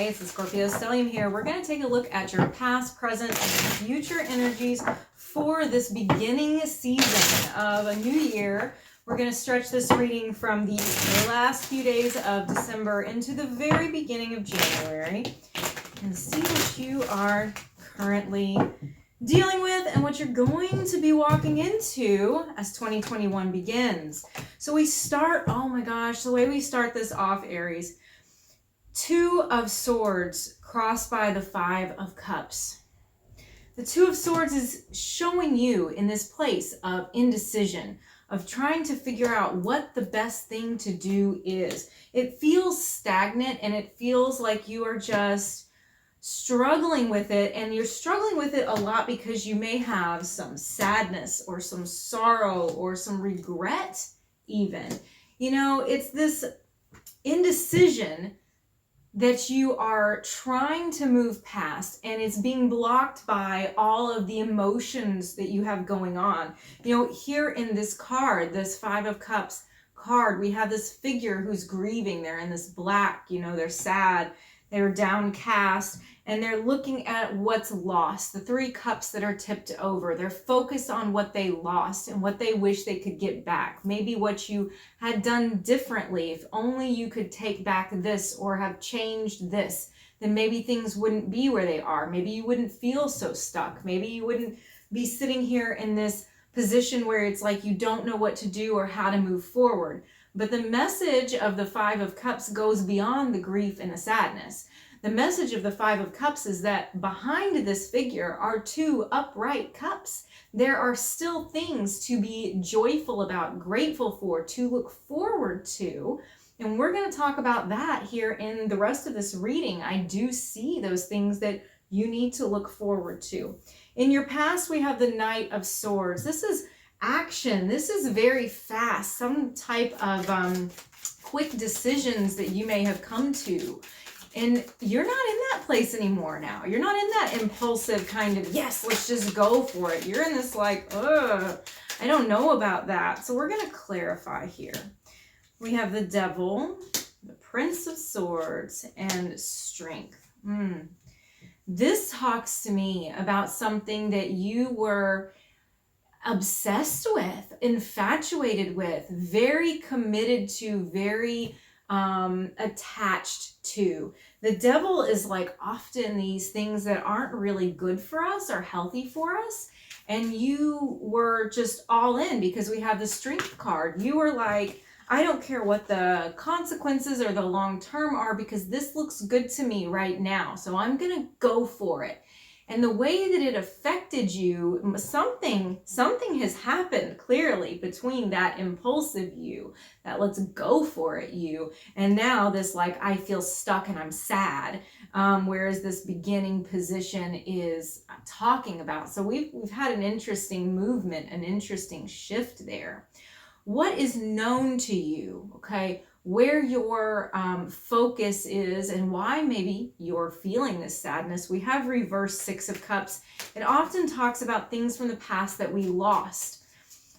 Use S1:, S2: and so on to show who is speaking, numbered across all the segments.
S1: Hey, it's the Scorpio Stellium here. We're going to take a look at your past, present, and future energies for this beginning season of a new year. We're going to stretch this reading from the last few days of December into the very beginning of January and see what you are currently dealing with and what you're going to be walking into as 2021 begins. So we start, oh my gosh, the way we start this off, Aries, Two of Swords crossed by the Five of Cups. The Two of Swords is showing you in this place of indecision, of trying to figure out what the best thing to do is. It feels stagnant and it feels like you are just struggling with it, and you're struggling with it a lot because you may have some sadness or some sorrow or some regret even. You know, it's this indecision that you are trying to move past, and it's being blocked by all of the emotions that you have going on. You know, here in this card, this Five of Cups card, we have this figure who's grieving. They're in this black, you know, they're sad, they're downcast, and they're looking at what's lost. The Three Cups that are tipped over. They're focused on what they lost and what they wish they could get back. Maybe what you had done differently. If only you could take back this or have changed this, then maybe things wouldn't be where they are. Maybe you wouldn't feel so stuck. Maybe you wouldn't be sitting here in this position where it's like you don't know what to do or how to move forward. But the message of the Five of Cups goes beyond the grief and the sadness. The message of the Five of Cups is that behind this figure are two upright cups. There are still things to be joyful about, grateful for, to look forward to. And we're going to talk about that here in the rest of this reading. I do see those things that you need to look forward to. In your past, we have the Knight of Swords. This is action. This is very fast, some type of quick decisions that you may have come to. And you're not in that place anymore now. You're not in that impulsive kind of, yes, let's just go for it. You're in this like, I don't know about that. So we're going to clarify here. We have the Devil, the Prince of Swords, and Strength. This talks to me about something that you were obsessed with, infatuated with, very committed to, very attached to. The Devil is like often these things that aren't really good for us or healthy for us, and you were just all in because we have the Strength card. You were like, I don't care what the consequences or the long term are because this looks good to me right now, so I'm gonna go for it. And the way that it affected you, something has happened clearly between that impulsive you, that let's go for it you, and now this like, I feel stuck and I'm sad, whereas this beginning position is talking about. So we've had an interesting movement, an interesting shift there. What is known to you, okay? Where your focus is and why maybe you're feeling this sadness. We have reverse Six of Cups. It often talks about things from the past that we lost.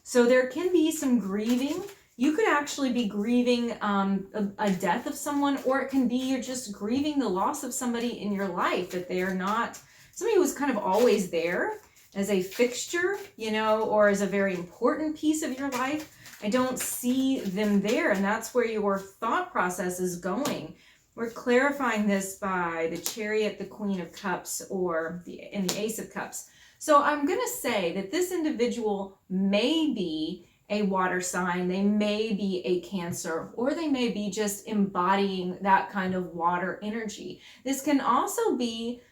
S1: So there can be some grieving. You could actually be grieving a death of someone, or it can be you're just grieving the loss of somebody in your life, that they are not, somebody who was kind of always there as a fixture, you know, or as a very important piece of your life. I don't see them there, and that's where your thought process is going. We're clarifying this by the Chariot, the Queen of Cups, or the Ace of Cups. So I'm going to say that this individual may be a water sign, they may be a Cancer, or they may be just embodying that kind of water energy. This can also be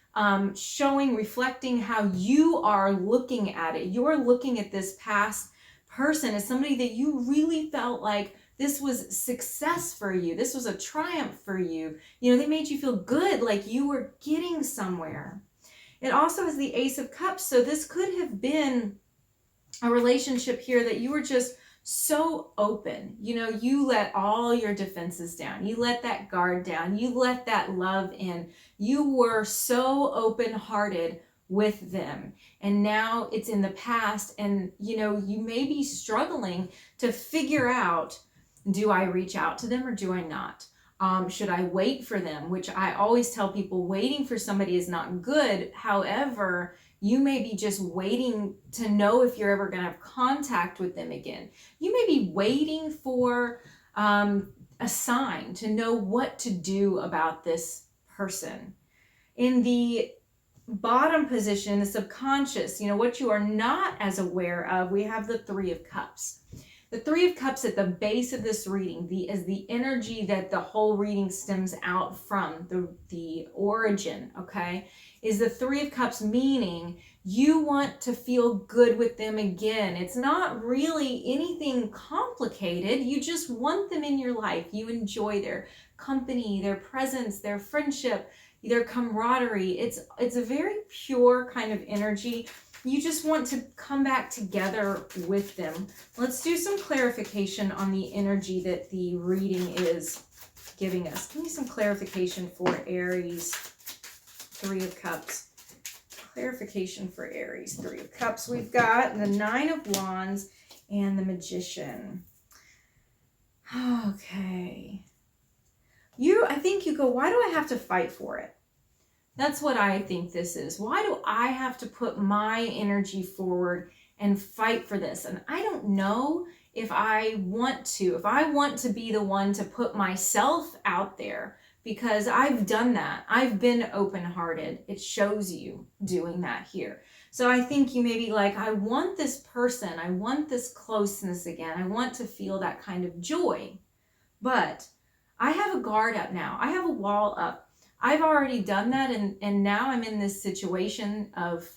S1: showing, reflecting how you are looking at it. You're looking at this past person as somebody that you really felt like this was success for you. This was a triumph for you. You know, they made you feel good, like you were getting somewhere. It also has the Ace of Cups. So this could have been a relationship here that you were just so open. You know, you let all your defenses down. You let that guard down. You let that love in. You were so open-hearted with them, and now it's in the past, and you know, you may be struggling to figure out, do I reach out to them or do I not? Should I wait for them? Which I always tell people, waiting for somebody is not good. However, you may be just waiting to know if you're ever going to have contact with them again. You may be waiting for a sign to know what to do about this person. In the bottom position, the subconscious, what you are not as aware of, we have the Three of Cups. The Three of Cups at the base of this reading is the energy that the whole reading stems out from, the origin, okay, is the Three of Cups, meaning you want to feel good with them again. It's not really anything complicated. You just want them in your life. You enjoy their company, their presence, their friendship, their camaraderie. It's a very pure kind of energy. You just want to come back together with them. Let's do some clarification on the energy that the reading is giving us. Give me some clarification for Aries, Three of Cups. Clarification for Aries, Three of Cups. We've got the Nine of Wands and the Magician. Okay. I think you go, why do I have to fight for it? That's what I think this is. Why do I have to put my energy forward and fight for this? And I don't know if I want to. If I want to be the one to put myself out there, because I've done that. I've been open-hearted. It shows you doing that here. So I think you may be like, I want this person. I want this closeness again. I want to feel that kind of joy. But I have a guard up now. I have a wall up. I've already done that, and now I'm in this situation of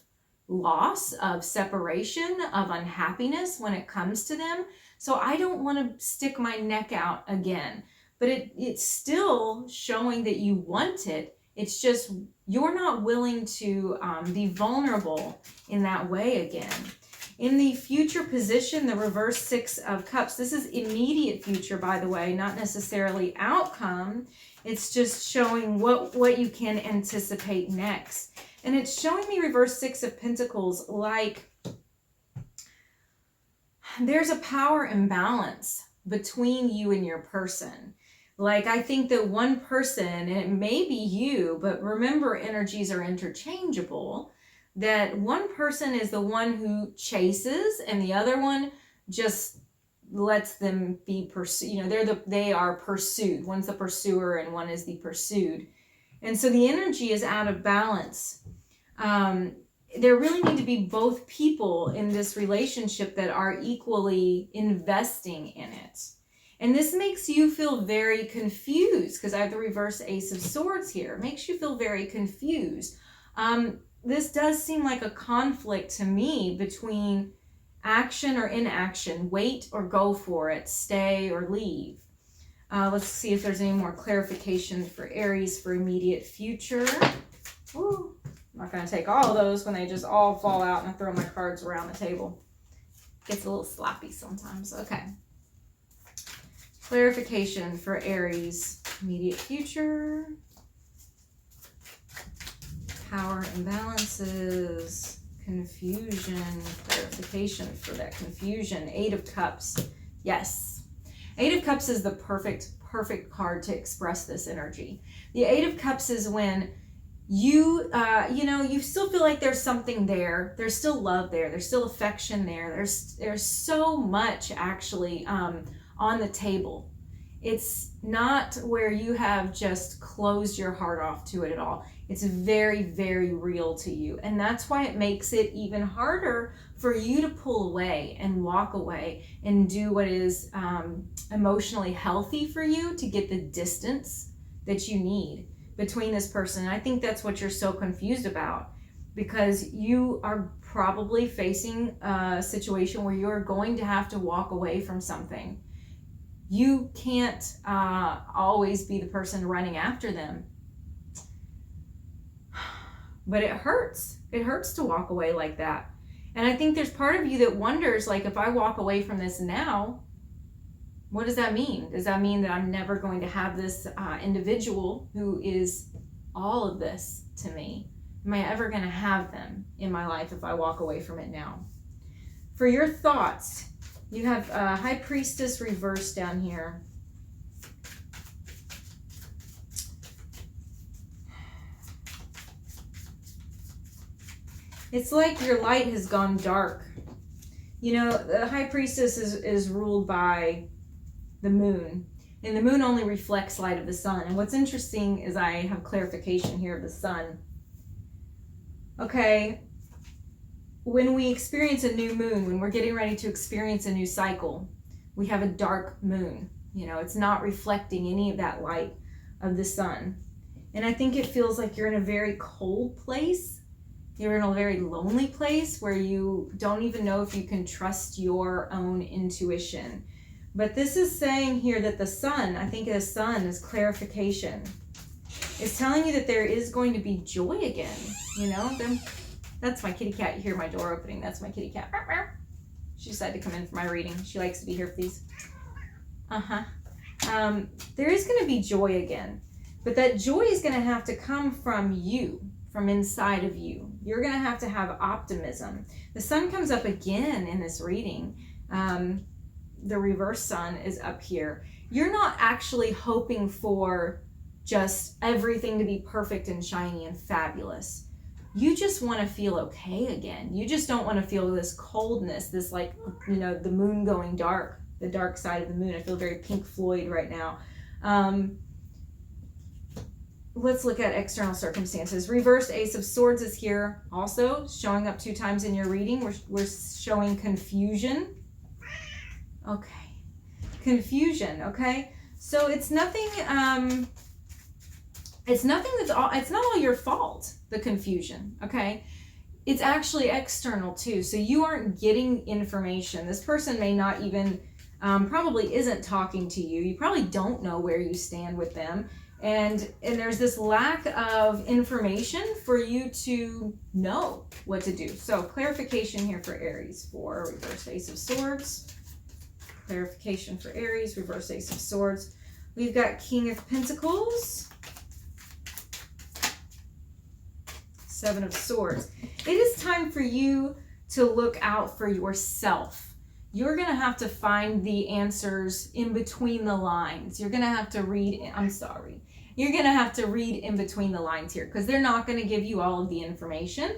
S1: loss, of separation, of unhappiness when it comes to them. So I don't want to stick my neck out again. But it's still showing that you want it. It's just you're not willing to be vulnerable in that way again. In the future position, the reverse Six of Cups, this is immediate future, by the way, not necessarily outcome. It's just showing what you can anticipate next. And it's showing me reverse Six of Pentacles, like there's a power imbalance between you and your person. Like, I think that one person, and it may be you, but remember, energies are interchangeable, that one person is the one who chases and the other one just lets them be pursued. They are pursued. One's the pursuer and one is the pursued. And so the energy is out of balance. There really need to be both people in this relationship that are equally investing in it. And this makes you feel very confused, because I have the reverse Ace of Swords here. It makes you feel very confused. This does seem like a conflict to me between action or inaction, wait or go for it, stay or leave. Let's see if there's any more clarification for Aries for immediate future. Ooh, I'm not going to take all of those when they just all fall out and I throw my cards around the table. Gets a little sloppy sometimes. Okay. Clarification for Aries, immediate future. Power imbalances, confusion, clarification for that confusion. Eight of Cups. Yes. Eight of Cups is the perfect card to express this energy. The Eight of Cups is when you still feel like there's something there. There's still love there. There's still affection there. There's so much actually on the table. It's not where you have just closed your heart off to it at all. It's very, very real to you. And that's why it makes it even harder for you to pull away and walk away and do what is emotionally healthy for you to get the distance that you need between this person. And I think that's what you're so confused about, because you are probably facing a situation where you're going to have to walk away from something. You can't always be the person running after them. But it hurts. It hurts to walk away like that. And I think there's part of you that wonders, like, if I walk away from this now, what does that mean? Does that mean that I'm never going to have this individual who is all of this to me? Am I ever going to have them in my life if I walk away from it now? For your thoughts, you have High Priestess reversed down here. It's like your light has gone dark. You know, the high priestess is ruled by the moon, and the moon only reflects light of the sun. And what's interesting is I have clarification here of the sun. Okay, when we experience a new moon, when we're getting ready to experience a new cycle, we have a dark moon. You know, it's not reflecting any of that light of the sun. And I think it feels like you're in a very cold place. You're in a very lonely place where you don't even know if you can trust your own intuition. But this is saying here that the sun, I think the sun is clarification. It's telling you that there is going to be joy again. You know, that's my kitty cat. You hear my door opening. That's my kitty cat. She decided to come in for my reading. She likes to be here for these. There is going to be joy again. But that joy is going to have to come from you, from inside of you. You're going to have optimism. The sun comes up again in this reading. The reverse sun is up here. You're not actually hoping for just everything to be perfect and shiny and fabulous. You just want to feel okay again. You just don't want to feel this coldness, this like, you know, the moon going dark, the dark side of the moon. I feel very Pink Floyd right now. Let's look at external circumstances. Reversed Ace of Swords is here also, showing up 2 times in your reading. We're showing confusion. Okay. Confusion, okay? So it's nothing it's not all your fault, the confusion, okay? It's actually external too. So you aren't getting information. This person may not even probably isn't talking to you. You probably don't know where you stand with them. And there's this lack of information for you to know what to do. So clarification here for Aries for reverse Ace of Swords. Clarification for Aries, reverse Ace of Swords. We've got King of Pentacles. 7 of Swords. It is time for you to look out for yourself. You're going to have to find the answers in between the lines. You're going to have to read, You're going to have to read in between the lines here because they're not going to give you all of the information.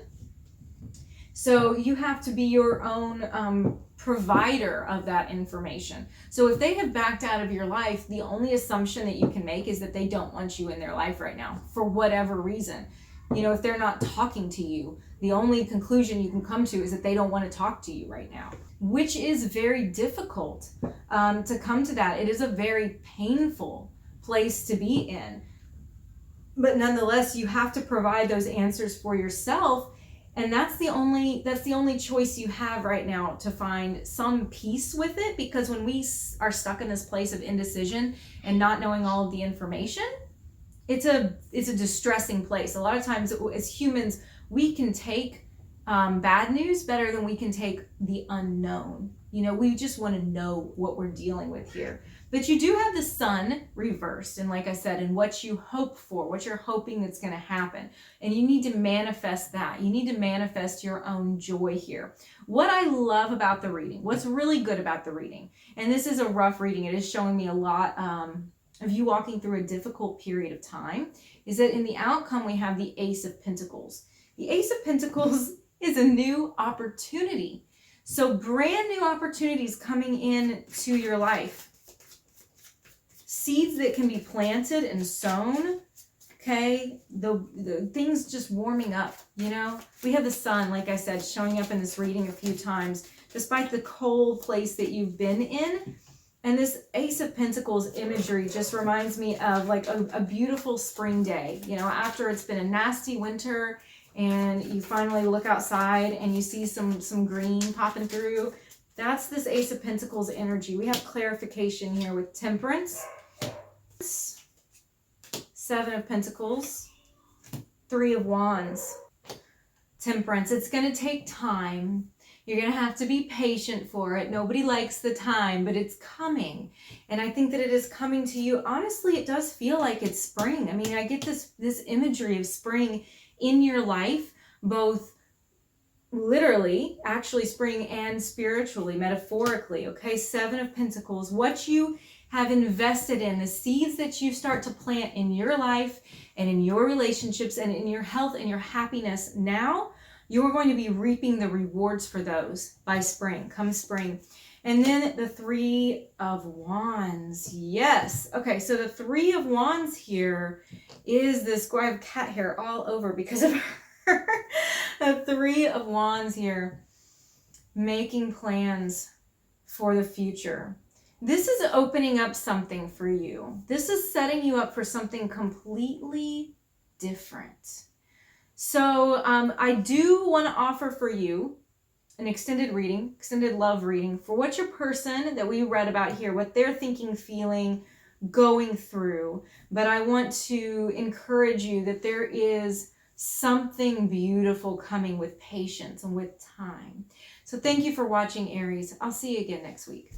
S1: So you have to be your own provider of that information. So if they have backed out of your life, the only assumption that you can make is that they don't want you in their life right now for whatever reason. You know, if they're not talking to you, the only conclusion you can come to is that they don't want to talk to you right now, which is very difficult to come to that. It is a very painful place to be in. But nonetheless, you have to provide those answers for yourself. And that's the only choice you have right now to find some peace with it. Because when we are stuck in this place of indecision and not knowing all of the information, it's a distressing place. A lot of times as humans, we can take bad news better than we can take the unknown. You know, we just want to know what we're dealing with here. But you do have the sun reversed. And like I said, and what you hope for, what you're hoping that's going to happen. And you need to manifest that. You need to manifest your own joy here. What I love about the reading, what's really good about the reading, and this is a rough reading, it is showing me a lot of you walking through a difficult period of time, is that in the outcome we have the Ace of Pentacles. The Ace of Pentacles is a new opportunity. So brand new opportunities coming in to your life. Seeds that can be planted and sown, okay? The things just warming up, you know? We have the sun, like I said, showing up in this reading a few times, despite the cold place that you've been in. And this Ace of Pentacles imagery just reminds me of like a beautiful spring day, you know, after it's been a nasty winter and you finally look outside and you see some green popping through. That's this Ace of Pentacles energy. We have clarification here with Temperance. 7 of Pentacles, 3 of Wands, Temperance. It's going to take time. You're going to have to be patient for it. Nobody likes the time, but it's coming. And I think that it is coming to you. Honestly, it does feel like it's spring. I mean, I get this imagery of spring in your life, both literally, actually spring, and spiritually, metaphorically. Okay, 7 of Pentacles. What you have invested in, the seeds that you start to plant in your life and in your relationships and in your health and your happiness now, you're going to be reaping the rewards for those by spring, come spring. And then the Three of Wands. Yes. Okay, so the Three of Wands here is this, I have cat hair all over because of her. The Three of Wands here, making plans for the future. This is opening up something for you. This is setting you up for something completely different. So I do want to offer for you an extended reading, extended love reading for what your person that we read about here, what they're thinking, feeling, going through. But I want to encourage you that there is something beautiful coming with patience and with time. So thank you for watching, Aries. I'll see you again next week.